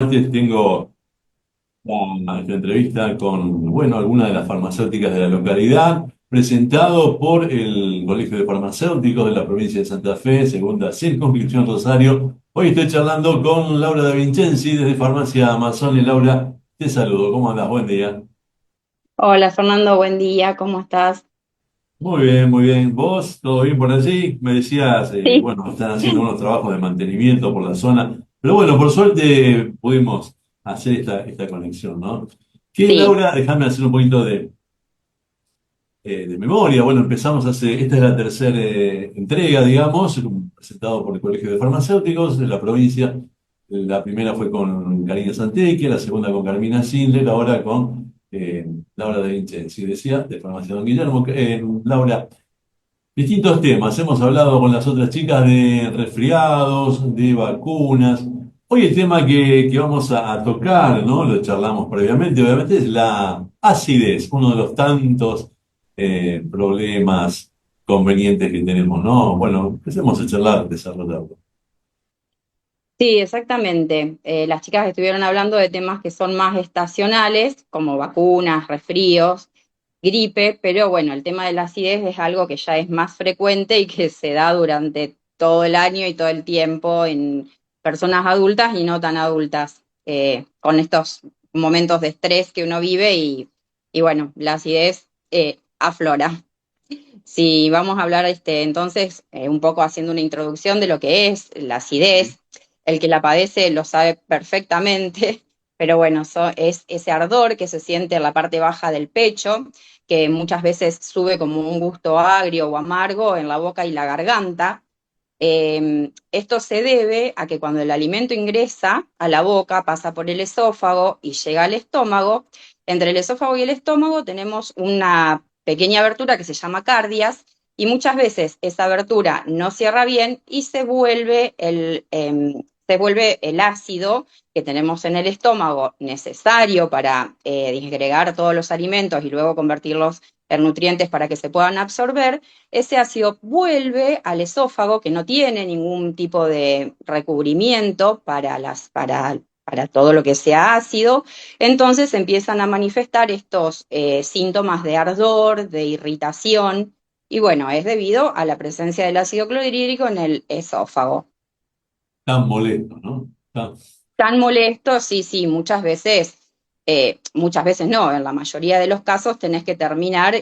Tengo esta entrevista con, bueno, algunas de las farmacéuticas de la localidad, presentado por el Colegio de Farmacéuticos de la provincia de Santa Fe, segunda circunscripción Rosario. Hoy estoy charlando con Laura Da Vincenzi desde Farmacia Amazon. Y Laura, te saludo, ¿cómo andas? Buen día. Hola Fernando, buen día, ¿cómo estás? Muy bien, muy bien. ¿Vos? ¿Todo bien por allí? Me decías, Sí, bueno, están haciendo unos trabajos de mantenimiento por la zona, pero bueno, por suerte pudimos hacer esta conexión, ¿no? Que sí, Laura, déjame hacer un poquito de memoria. Bueno, empezamos esta es la tercera entrega, digamos, presentado por el Colegio de Farmacéuticos de la provincia. La primera fue con Karina Santeque, la segunda con Carmina Sindler, ahora con Laura de Vincenzi. Decía, de Farmacia Don Guillermo. Laura, distintos temas. Hemos hablado con las otras chicas de resfriados, de vacunas. Hoy el tema que vamos a tocar, ¿no? Lo charlamos previamente, obviamente, es la acidez, uno de los tantos problemas convenientes que tenemos, ¿no? Bueno, empecemos a charlar, desarrollarlo. sí, exactamente. Las chicas estuvieron hablando de temas que son más estacionales, como vacunas, resfríos, gripe, pero bueno, el tema de la acidez es algo que ya es más frecuente y que se da durante todo el año y todo el tiempo en personas adultas y no tan adultas, con estos momentos de estrés que uno vive y bueno, la acidez aflora. Si vamos a hablar entonces un poco haciendo una introducción de lo que es la Sí. acidez, el que la padece lo sabe perfectamente, pero bueno, es ese ardor que se siente en la parte baja del pecho, que muchas veces sube como un gusto agrio o amargo en la boca y la garganta. Esto se debe a que cuando el alimento ingresa a la boca, pasa por el esófago y llega al estómago. Entre el esófago y el estómago tenemos una pequeña abertura que se llama cardias y muchas veces esa abertura no cierra bien y se vuelve el ácido que tenemos en el estómago necesario para disgregar todos los alimentos y luego convertirlos en nutrientes para que se puedan absorber. Ese ácido vuelve al esófago, que no tiene ningún tipo de recubrimiento para todo lo que sea ácido. Entonces empiezan a manifestar estos síntomas de ardor, de irritación, y bueno, es debido a la presencia del ácido clorhídrico en el esófago. Tan molesto, ¿no? Tan molesto, sí, sí, muchas veces no, en la mayoría de los casos tenés que terminar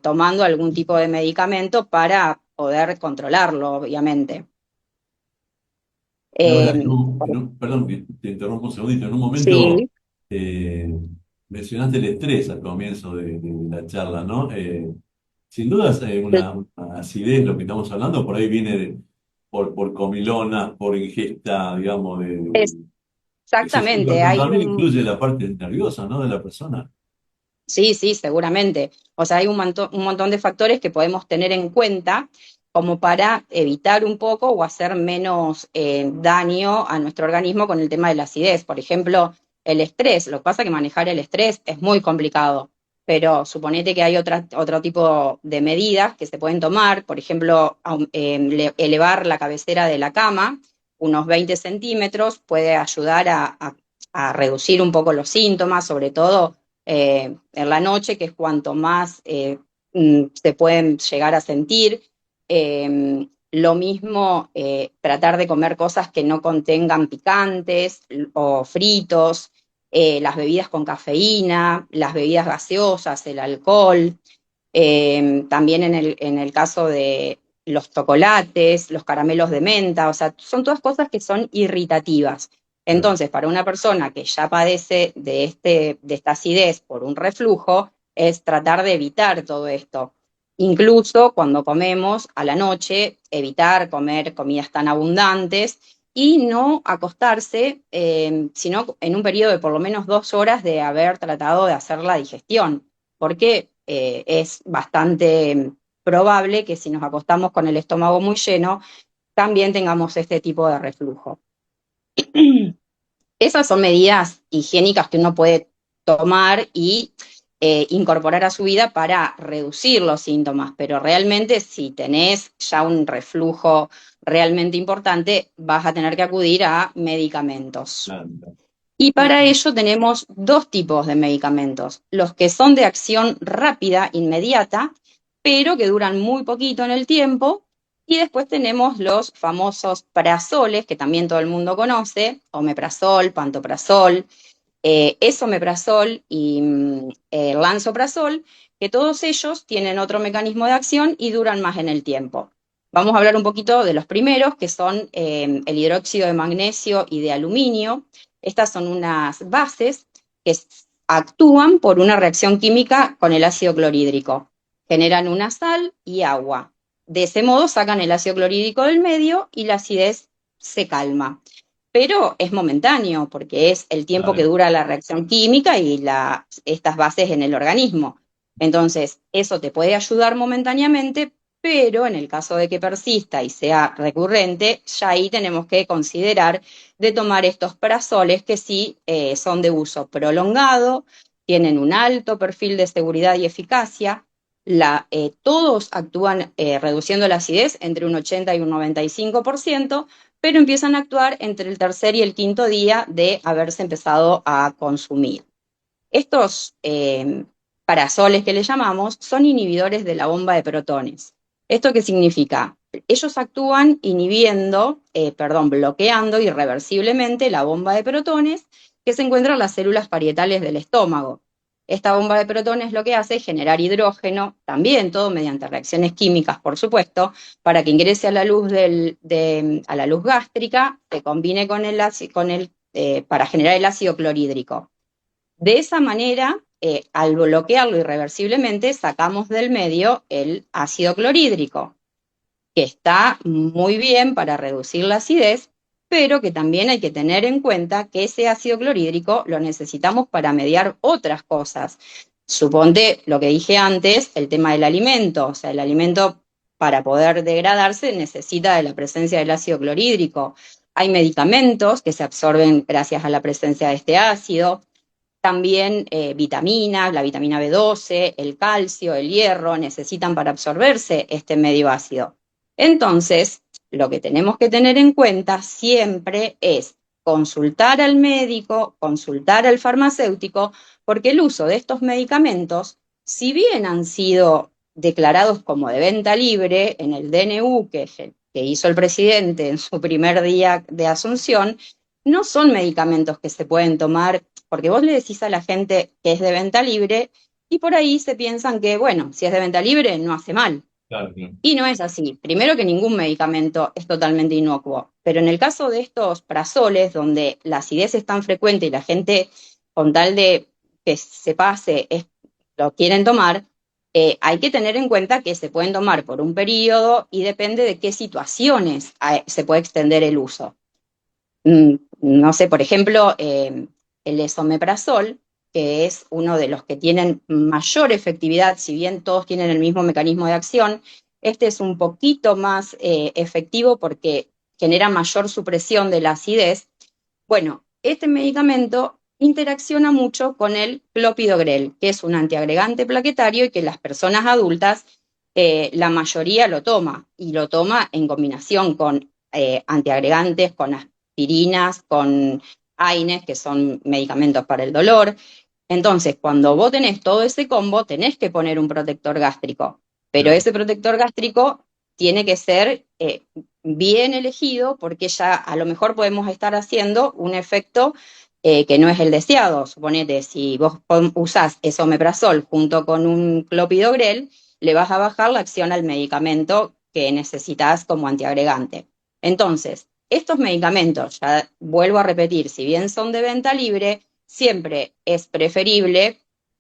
tomando algún tipo de medicamento para poder controlarlo, obviamente. Laura, Eh, perdón, que te interrumpo un segundito. En un momento sí, eh, mencionaste el estrés al comienzo de la charla, ¿no? Sin dudas, una acidez, lo que estamos hablando, por ahí viene por comilonas, por ingesta, digamos, excesiva, exactamente, pero también incluye la parte nerviosa, ¿no? De la persona. sí, sí, seguramente. O sea, hay un montón de factores que podemos tener en cuenta como para evitar un poco o hacer menos daño a nuestro organismo con el tema de la acidez. Por ejemplo, el estrés. Lo que pasa es que manejar el estrés es muy complicado, pero suponete que hay otro tipo de medidas que se pueden tomar. Por ejemplo, elevar la cabecera de la cama unos 20 centímetros puede ayudar a reducir un poco los síntomas, sobre todo en la noche, que es cuanto más se pueden llegar a sentir. Lo mismo, tratar de comer cosas que no contengan picantes o fritos, las bebidas con cafeína, las bebidas gaseosas, el alcohol. También en el caso de los chocolates, los caramelos de menta, o sea, son todas cosas que son irritativas. Claro. Entonces, para una persona que ya padece de esta acidez por un reflujo, es tratar de evitar todo esto. Incluso cuando comemos a la noche, evitar comer comidas tan abundantes y no acostarse, sino en un periodo de por lo menos 2 horas de haber tratado de hacer la digestión, porque es bastante probable que si nos acostamos con el estómago muy lleno, también tengamos este tipo de reflujo. Esas son medidas higiénicas que uno puede tomar y incorporar a su vida para reducir los síntomas, pero realmente si tenés ya un reflujo realmente importante, vas a tener que acudir a medicamentos. Claro. Y para ello tenemos dos tipos de medicamentos, los que son de acción rápida, inmediata, pero que duran muy poquito en el tiempo, y después tenemos los famosos prazoles, que también todo el mundo conoce, omeprazol, pantoprazol, esomeprazol y lansoprazol, que todos ellos tienen otro mecanismo de acción y duran más en el tiempo. Vamos a hablar un poquito de los primeros, que son el hidróxido de magnesio y de aluminio. Estas son unas bases que actúan por una reacción química con el ácido clorhídrico. Generan una sal y agua. De ese modo sacan el ácido clorhídrico del medio y la acidez se calma, pero es momentáneo porque es el tiempo que Claro. dura la reacción química y estas bases en el organismo. Entonces, eso te puede ayudar momentáneamente, pero en el caso de que persista y sea recurrente, ya ahí tenemos que considerar de tomar estos prazoles que sí son de uso prolongado, tienen un alto perfil de seguridad y eficacia. Todos actúan reduciendo la acidez entre un 80 y un 95%, pero empiezan a actuar entre el tercer y el quinto día de haberse empezado a consumir. Estos parasoles que le llamamos son inhibidores de la bomba de protones. ¿Esto qué significa? Ellos actúan bloqueando irreversiblemente la bomba de protones que se encuentra en las células parietales del estómago. Esta bomba de protones lo que hace es generar hidrógeno, también todo mediante reacciones químicas, por supuesto, para que ingrese a la luz, a la luz gástrica, se combine para generar el ácido clorhídrico. De esa manera, al bloquearlo irreversiblemente, sacamos del medio el ácido clorhídrico, que está muy bien para reducir la acidez, pero que también hay que tener en cuenta que ese ácido clorhídrico lo necesitamos para mediar otras cosas. Suponte lo que dije antes, el tema del alimento, o sea, el alimento para poder degradarse necesita de la presencia del ácido clorhídrico. Hay medicamentos que se absorben gracias a la presencia de este ácido, también vitaminas, la vitamina B12, el calcio, el hierro, necesitan para absorberse este medio ácido. Entonces, lo que tenemos que tener en cuenta siempre es consultar al médico, consultar al farmacéutico, porque el uso de estos medicamentos, si bien han sido declarados como de venta libre en el DNU que hizo el presidente en su primer día de asunción, no son medicamentos que se pueden tomar porque vos le decís a la gente que es de venta libre y por ahí se piensan que, bueno, si es de venta libre no hace mal. Claro, claro. Y no es así. Primero que ningún medicamento es totalmente inocuo, pero en el caso de estos prazoles, donde la acidez es tan frecuente y la gente, con tal de que se pase, lo quieren tomar, hay que tener en cuenta que se pueden tomar por un periodo y depende de qué situaciones se puede extender el uso. No sé, por ejemplo, el esomeprazol, que es uno de los que tienen mayor efectividad, si bien todos tienen el mismo mecanismo de acción, este es un poquito más efectivo porque genera mayor supresión de la acidez. Bueno, este medicamento interacciona mucho con el clopidogrel, que es un antiagregante plaquetario y que las personas adultas, la mayoría lo toma, y lo toma en combinación con antiagregantes, con aspirinas, con AINES, que son medicamentos para el dolor. Entonces, cuando vos tenés todo ese combo, tenés que poner un protector gástrico, pero Claro. ese protector gástrico tiene que ser bien elegido porque ya a lo mejor podemos estar haciendo un efecto que no es el deseado. Suponete, si vos usás esomeprazol junto con un clopidogrel, le vas a bajar la acción al medicamento que necesitas como antiagregante. Entonces, estos medicamentos, ya vuelvo a repetir, si bien son de venta libre, siempre es preferible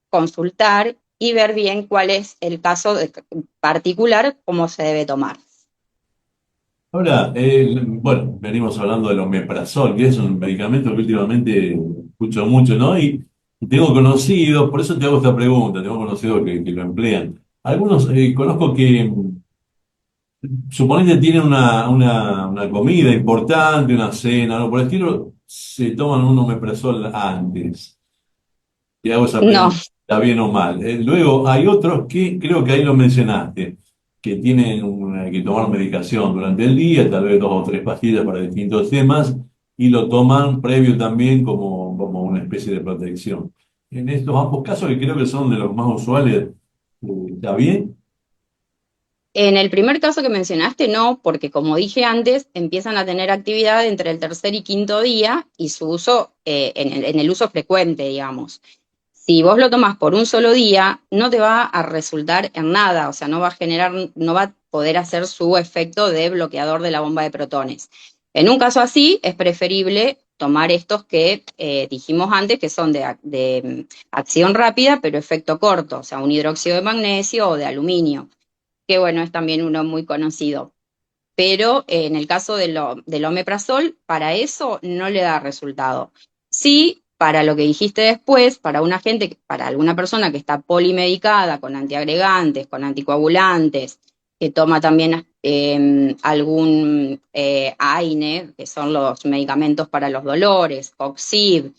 consultar y ver bien cuál es el caso particular, cómo se debe tomar. Ahora, bueno, venimos hablando del omeprazol, que es un medicamento que últimamente escucho mucho, ¿no? Y tengo conocidos, por eso te hago esta pregunta, tengo conocidos que lo emplean. Algunos conozco que, suponete, tienen una comida importante, una cena, algo por el estilo, se toman un omeprazol antes. Y hago esa No, pregunta, ¿está bien o mal? Luego, hay otros que, creo que ahí lo mencionaste, que tienen que tomar medicación durante el día, tal vez 2 o 3 pastillas para distintos temas, y lo toman previo también como como una especie de protección. En estos ambos casos, que creo que son de los más usuales, ¿está bien? En el primer caso que mencionaste, no, porque como dije antes, empiezan a tener actividad entre el tercer y quinto día y su uso, en el uso frecuente, digamos. Si vos lo tomás por un solo día, no te va a resultar en nada, o sea, no va a generar, no va a poder hacer su efecto de bloqueador de la bomba de protones. En un caso así, es preferible tomar estos que dijimos antes, que son de acción rápida, pero efecto corto, o sea, un hidróxido de magnesio o de aluminio, que bueno, es también uno muy conocido. Pero en el caso del omeprazol, para eso no le da resultado. Sí, para lo que dijiste después, para una gente, para alguna persona que está polimedicada con antiagregantes, con anticoagulantes, que toma también algún AINE, que son los medicamentos para los dolores, Coxib,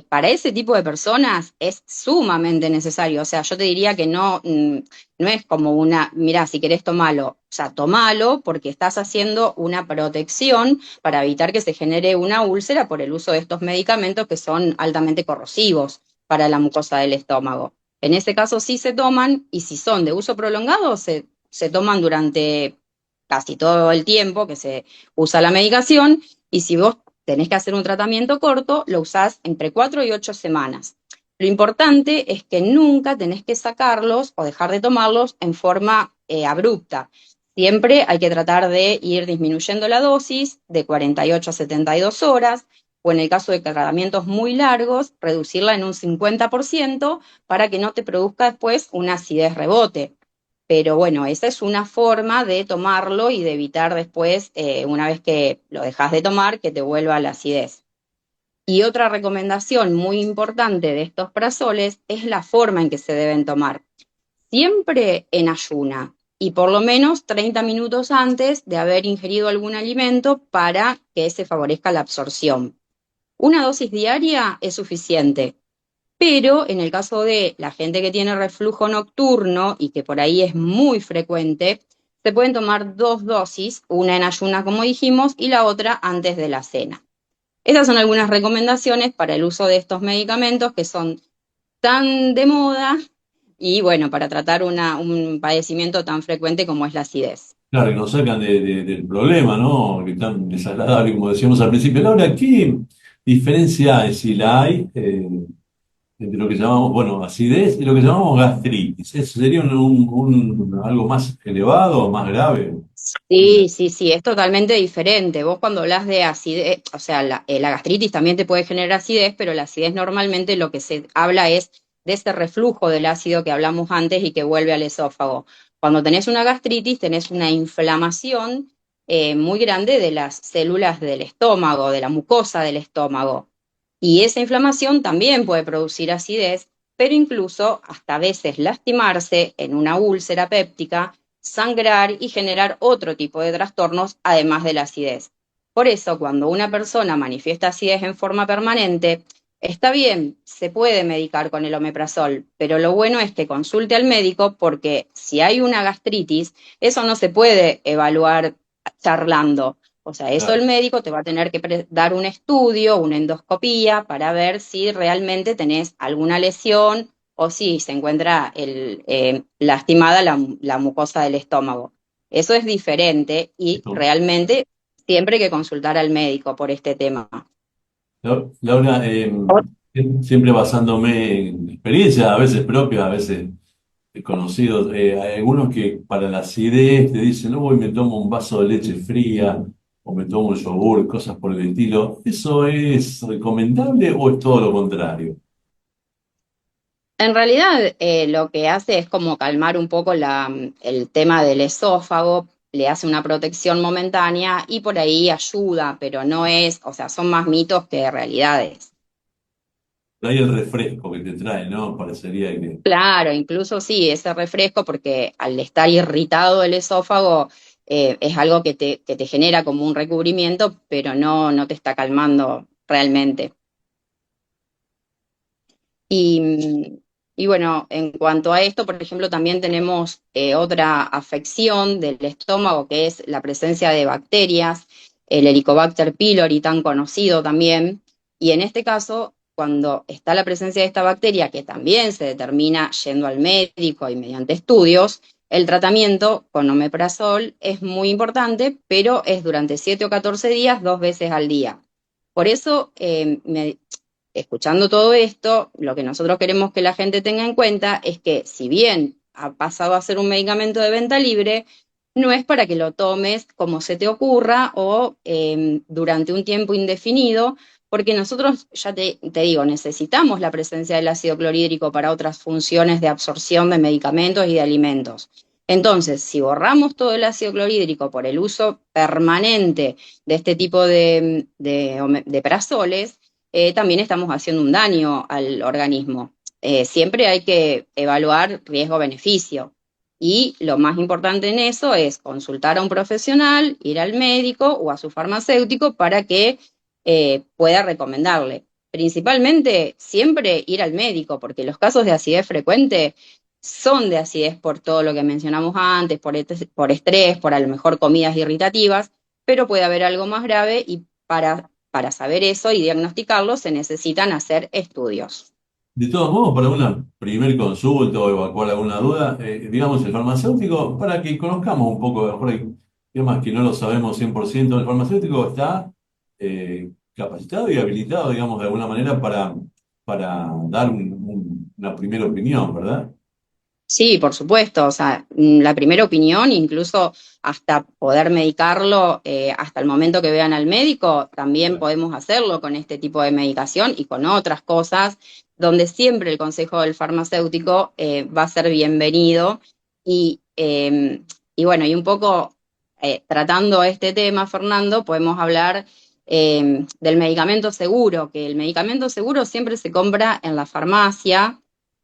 para ese tipo de personas es sumamente necesario. O sea, yo te diría que no, no es como una, mira, si querés tomalo, o sea, tomalo porque estás haciendo una protección para evitar que se genere una úlcera por el uso de estos medicamentos que son altamente corrosivos para la mucosa del estómago. En ese caso sí se toman y si son de uso prolongado se toman durante casi todo el tiempo que se usa la medicación y si vos tenés que hacer un tratamiento corto, lo usás entre 4 y 8 semanas. Lo importante es que nunca tenés que sacarlos o dejar de tomarlos en forma abrupta. Siempre hay que tratar de ir disminuyendo la dosis de 48 a 72 horas o en el caso de tratamientos muy largos, reducirla en un 50% para que no te produzca después una acidez rebote. Pero bueno, esa es una forma de tomarlo y de evitar después, una vez que lo dejas de tomar, que te vuelva la acidez. Y otra recomendación muy importante de estos prazoles es la forma en que se deben tomar. Siempre en ayuna y por lo menos 30 minutos antes de haber ingerido algún alimento para que se favorezca la absorción. Una dosis diaria es suficiente, pero en el caso de la gente que tiene reflujo nocturno y que por ahí es muy frecuente, se pueden tomar dos dosis, una en ayuna como dijimos y la otra antes de la cena. Esas son algunas recomendaciones para el uso de estos medicamentos que son tan de moda y bueno, para tratar un padecimiento tan frecuente como es la acidez. Claro, que nos sacan del problema, ¿no? Que es tan desagradable, como decíamos al principio. Laura, ¿qué diferencia hay, si la hay, entre lo que llamamos, bueno, acidez y lo que llamamos gastritis? ¿Eso sería algo más elevado, más grave? Sí, sí, sí, es totalmente diferente. Vos cuando hablas de acidez, o sea, la gastritis también te puede generar acidez, pero la acidez normalmente lo que se habla es de ese reflujo del ácido que hablamos antes y que vuelve al esófago. Cuando tenés una gastritis, tenés una inflamación muy grande de las células del estómago, de la mucosa del estómago. Y esa inflamación también puede producir acidez, pero incluso hasta a veces lastimarse en una úlcera péptica, sangrar y generar otro tipo de trastornos además de la acidez. Por eso, cuando una persona manifiesta acidez en forma permanente, está bien, se puede medicar con el omeprazol, pero lo bueno es que consulte al médico porque si hay una gastritis, eso no se puede evaluar charlando. O sea, eso el Claro. médico te va a tener que dar un estudio, una endoscopía, para ver si realmente tenés alguna lesión o si se encuentra lastimada la mucosa del estómago. Eso es diferente y Esto, realmente siempre hay que consultar al médico por este tema. Laura, siempre basándome en experiencias, a veces propias, a veces conocidos, hay algunos que para la acidez te dicen, no, voy me tomo un vaso de leche fría o me tomo un yogur, cosas por el estilo. ¿Eso es recomendable o es todo lo contrario? En realidad, lo que hace es como calmar un poco el tema del esófago, le hace una protección momentánea y por ahí ayuda, pero no es, o sea, son más mitos que realidades. Hay el refresco que te trae, ¿no? Parecería que... Claro, incluso sí, ese refresco, porque al estar irritado el esófago, es algo que te genera como un recubrimiento, pero no, no te está calmando realmente. Y, y bueno, en cuanto a esto, por ejemplo, también tenemos otra afección del estómago, que es la presencia de bacterias, el Helicobacter pylori, tan conocido también. Y en este caso, cuando está la presencia de esta bacteria, que también se determina yendo al médico y mediante estudios, el tratamiento con omeprazol es muy importante, pero es durante 7 o 14 días, 2 veces al día. Por eso, escuchando todo esto, lo que nosotros queremos que la gente tenga en cuenta es que si bien ha pasado a ser un medicamento de venta libre, no es para que lo tomes como se te ocurra o durante un tiempo indefinido, porque nosotros, ya te digo, necesitamos la presencia del ácido clorhídrico para otras funciones de absorción de medicamentos y de alimentos. Entonces, si borramos todo el ácido clorhídrico por el uso permanente de este tipo de prazoles, también estamos haciendo un daño al organismo. Siempre hay que evaluar riesgo-beneficio. Y lo más importante en eso es consultar a un profesional, ir al médico o a su farmacéutico para que pueda recomendarle. Principalmente siempre ir al médico, porque los casos de acidez frecuente son de acidez por todo lo que mencionamos antes, por estrés, por a lo mejor comidas irritativas, pero puede haber algo más grave y para saber eso y diagnosticarlo se necesitan hacer estudios. De todos modos, para una primer consulta o evacuar alguna duda, digamos, el farmacéutico, para que conozcamos un poco, a lo mejor hay temas que no lo sabemos 100%, el farmacéutico está capacitado y habilitado, digamos, de alguna manera para dar una primera opinión, ¿verdad? Sí, por supuesto. O sea, la primera opinión, incluso hasta poder medicarlo, hasta el momento que vean al médico, también Claro. podemos hacerlo con este tipo de medicación y con otras cosas, donde siempre el consejo del farmacéutico va a ser bienvenido. Y, eh, y bueno, y un poco tratando este tema, Fernando, podemos hablar del medicamento seguro, que el medicamento seguro siempre se compra en la farmacia,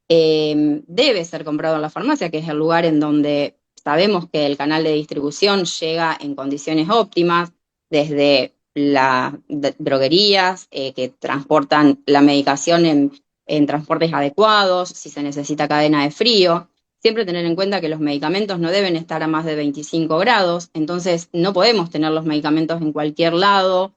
debe ser comprado en la farmacia, que es el lugar en donde sabemos que el canal de distribución llega en condiciones óptimas, desde las droguerías que transportan la medicación en transportes adecuados, si se necesita cadena de frío. Siempre tener en cuenta que los medicamentos no deben estar a más de 25 grados, entonces no podemos tener los medicamentos en cualquier lado.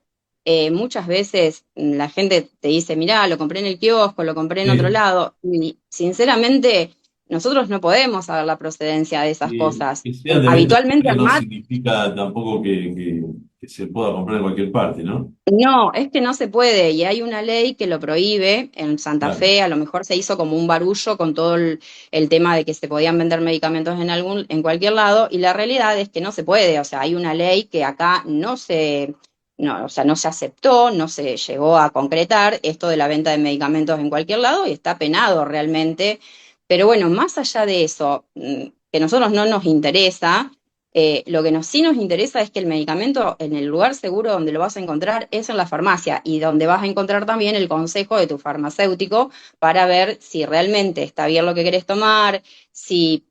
Muchas veces la gente te dice, mirá, lo compré en el kiosco, lo compré en otro Sí. lado, y sinceramente nosotros no podemos saber la procedencia de esas cosas. Que sean de venta Habitualmente libre no ANMAT, significa tampoco que se pueda comprar en cualquier parte, ¿no? no, es que no se puede, y hay una ley que lo prohíbe. En Santa Claro. Fe a lo mejor se hizo como un barullo con todo el tema de que se podían vender medicamentos en cualquier lado, y la realidad es que no se puede. O sea, hay una ley que acá no, o sea, no se aceptó, no se llegó a concretar esto de la venta de medicamentos en cualquier lado, y está penado realmente. Pero bueno, más allá de eso, que a nosotros no nos interesa. Lo que sí nos interesa es que el medicamento en el lugar seguro donde lo vas a encontrar es en la farmacia, y donde vas a encontrar también el consejo de tu farmacéutico para ver si realmente está bien lo que querés tomar, si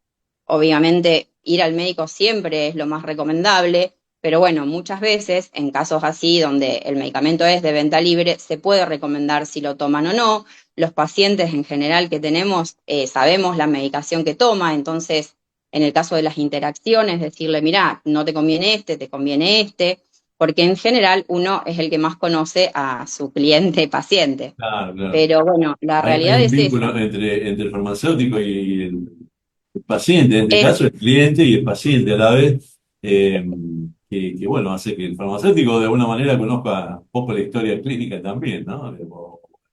obviamente ir al médico siempre es lo más recomendable, pero bueno, muchas veces en casos así donde el medicamento es de venta libre, se puede recomendar si lo toman o no. Los pacientes en general que tenemos sabemos la medicación que toma, entonces en el caso de las interacciones, decirle, mira, no te conviene este, te conviene este, porque en general uno es el que más conoce a su cliente paciente. Claro, claro. Pero bueno, la Hay realidad un es esa. vínculo entre el farmacéutico y el paciente, en este Es, caso el cliente y el paciente a la vez, que, bueno, hace que el farmacéutico de alguna manera conozca un poco la historia clínica también, ¿no? O al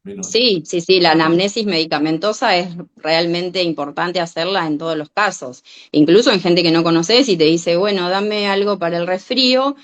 menos, sí, sí, sí, la anamnesis medicamentosa es realmente importante hacerla en todos los casos, incluso en gente que no conoces y te dice, bueno, dame algo para el resfrío.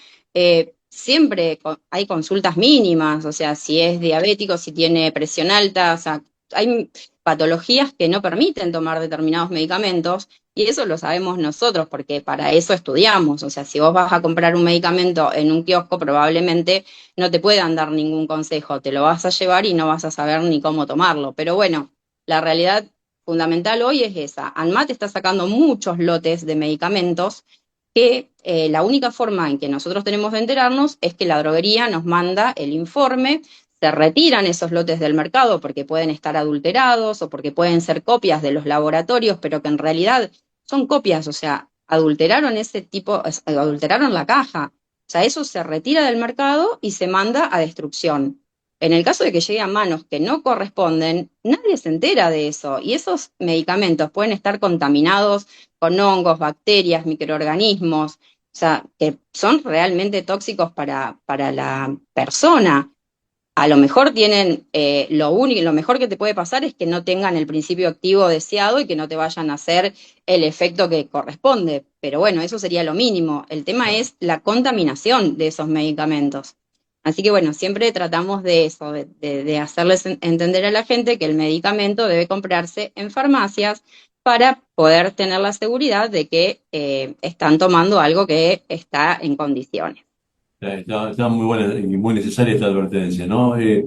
Siempre hay consultas mínimas, o sea, si es diabético, si tiene presión alta, o sea, hay patologías que no permiten tomar determinados medicamentos, y eso lo sabemos nosotros porque para eso estudiamos. O sea, si vos vas a comprar un medicamento en un kiosco, probablemente no te puedan dar ningún consejo, te lo vas a llevar y no vas a saber ni cómo tomarlo. Pero bueno, la realidad fundamental hoy es esa. ANMAT está sacando muchos lotes de medicamentos que la única forma en que nosotros tenemos de enterarnos es que la droguería nos manda el informe. Se retiran esos lotes del mercado porque pueden estar adulterados o porque pueden ser copias de los laboratorios, pero que en realidad son copias. O sea, adulteraron ese tipo, adulteraron la caja. O sea, eso se retira del mercado y se manda a destrucción. En el caso de que llegue a manos que no corresponden, nadie se entera de eso y esos medicamentos pueden estar contaminados con hongos, bacterias, microorganismos, o sea, que son realmente tóxicos para la persona. A lo mejor tienen, lo único, lo mejor que te puede pasar es que no tengan el principio activo deseado y que no te vayan a hacer el efecto que corresponde. Pero bueno, eso sería lo mínimo. El tema es la contaminación de esos medicamentos. Así que bueno, siempre tratamos de eso, de hacerles entender a la gente que el medicamento debe comprarse en farmacias para poder tener la seguridad de que están tomando algo que está en condiciones. Está muy buena y muy necesaria esta advertencia, ¿no? Es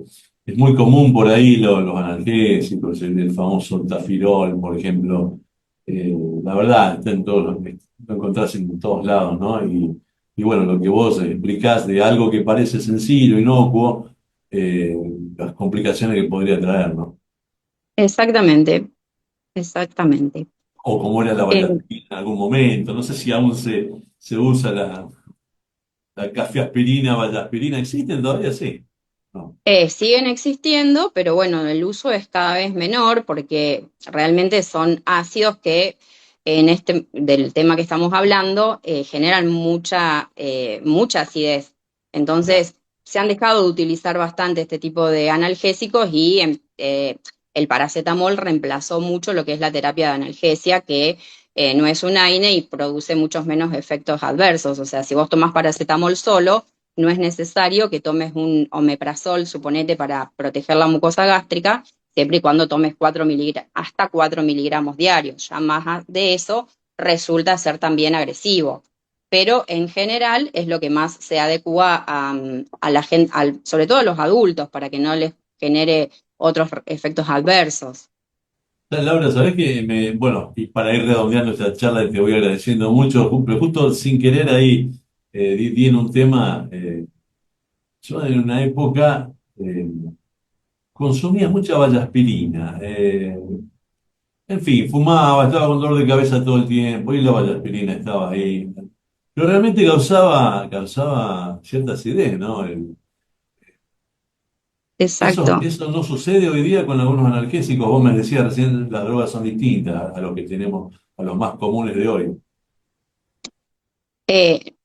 muy común por ahí los analgésicos, el famoso tafirol, por ejemplo. La verdad, está en todos lo encontrás en todos lados, ¿no? Y bueno, lo que vos explicás de algo que parece sencillo, inocuo, eh, las complicaciones que podría traer, ¿no? Exactamente, exactamente. O como era la Eh, valaspina en algún momento, no sé si aún se usa la cafeaspirina, valaspirina, ¿existen todavía? Sí. No. Siguen existiendo, pero bueno, el uso es cada vez menor porque realmente son ácidos que en este del tema que estamos hablando generan mucha acidez. Entonces, se han dejado de utilizar bastante este tipo de analgésicos y el paracetamol reemplazó mucho lo que es la terapia de analgesia, que no es un AINE y produce muchos menos efectos adversos. O sea, si vos tomás paracetamol solo, no es necesario que tomes un omeprazol, suponete, para proteger la mucosa gástrica, siempre y cuando tomes 4 hasta 4 miligramos diarios. Ya más de eso resulta ser también agresivo. Pero en general es lo que más se adecua a la gente, sobre todo a los adultos, para que no les genere otros efectos adversos. Laura, sabés que bueno, y para ir redondeando esta charla, te voy agradeciendo mucho, pero justo sin querer ahí di en un tema, yo en una época consumía mucha vallaspirina, en fin, fumaba, estaba con dolor de cabeza todo el tiempo y la vallaspirina estaba ahí, pero realmente causaba cierta acidez, ¿no? Exacto. Eso no sucede hoy día con algunos analgésicos. Vos me decías recién, las drogas son distintas a los que tenemos, a los más comunes de hoy.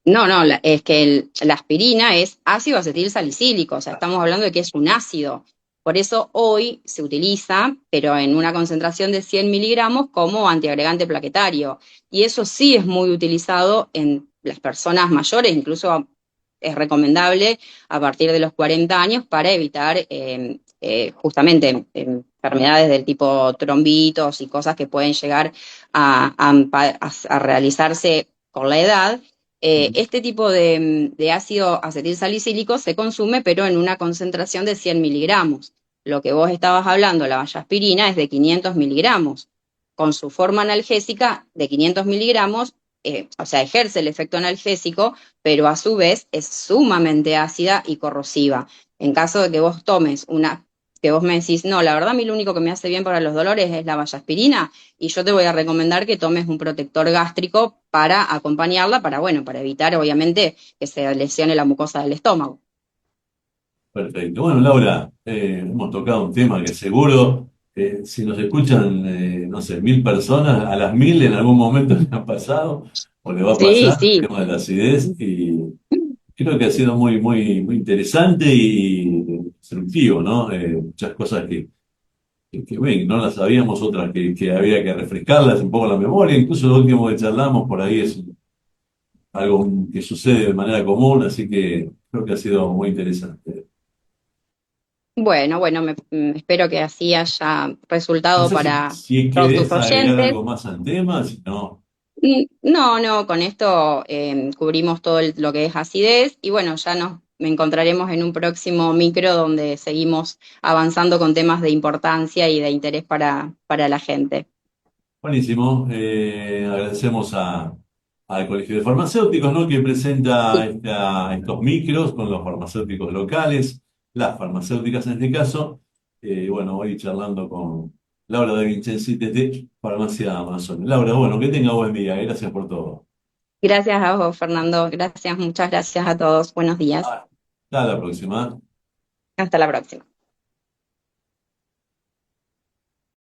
No, no, es que la aspirina es ácido acetil salicílico, o sea, estamos hablando de que es un ácido. Por eso hoy se utiliza, pero en una concentración de 100 miligramos como antiagregante plaquetario. Y eso sí es muy utilizado en las personas mayores, incluso es recomendable a partir de los 40 años para evitar justamente enfermedades del tipo trombitos y cosas que pueden llegar a realizarse con la edad. Este tipo de ácido acetilsalicílico se consume, pero en una concentración de 100 miligramos. Lo que vos estabas hablando, la vallaspirina, es de 500 miligramos. Con su forma analgésica de 500 miligramos, o sea, ejerce el efecto analgésico, pero a su vez es sumamente ácida y corrosiva. En caso de que vos tomes que vos me decís, no, la verdad a mí lo único que me hace bien para los dolores es la vallaspirina, y yo te voy a recomendar que tomes un protector gástrico para acompañarla, bueno, para evitar obviamente que se lesione la mucosa del estómago. Perfecto. Bueno, Laura, hemos tocado un tema que seguro, si nos escuchan, no sé, 1000 personas, a las 1000 en algún momento le ha pasado o le va a Sí, pasar el sí. tema de la acidez y creo que ha sido muy interesante y instructivo, ¿no? Muchas cosas bueno, no las sabíamos, otras que había que refrescarlas un poco la memoria, incluso lo último que charlamos por ahí es algo que sucede de manera común, así que creo que ha sido muy interesante. Bueno, bueno, espero que así haya No resultado sé para si todos tus querés agregar oyentes. algo más al tema, si no, No, no, con esto cubrimos todo lo que es acidez y bueno, ya nos encontraremos en un próximo micro donde seguimos avanzando con temas de importancia y de interés para la gente. buenísimo. Agradecemos al Colegio de Farmacéuticos, ¿no? Que presenta Sí, estos micros con los farmacéuticos locales, las farmacéuticas en este caso. Bueno, hoy charlando con Laura de Vincenzi desde Farmacia Amazon. Laura, bueno, que tenga buen día. Gracias por todo. gracias a vos, Fernando. Gracias, muchas gracias a todos. Buenos días. Hasta la próxima. Hasta la próxima.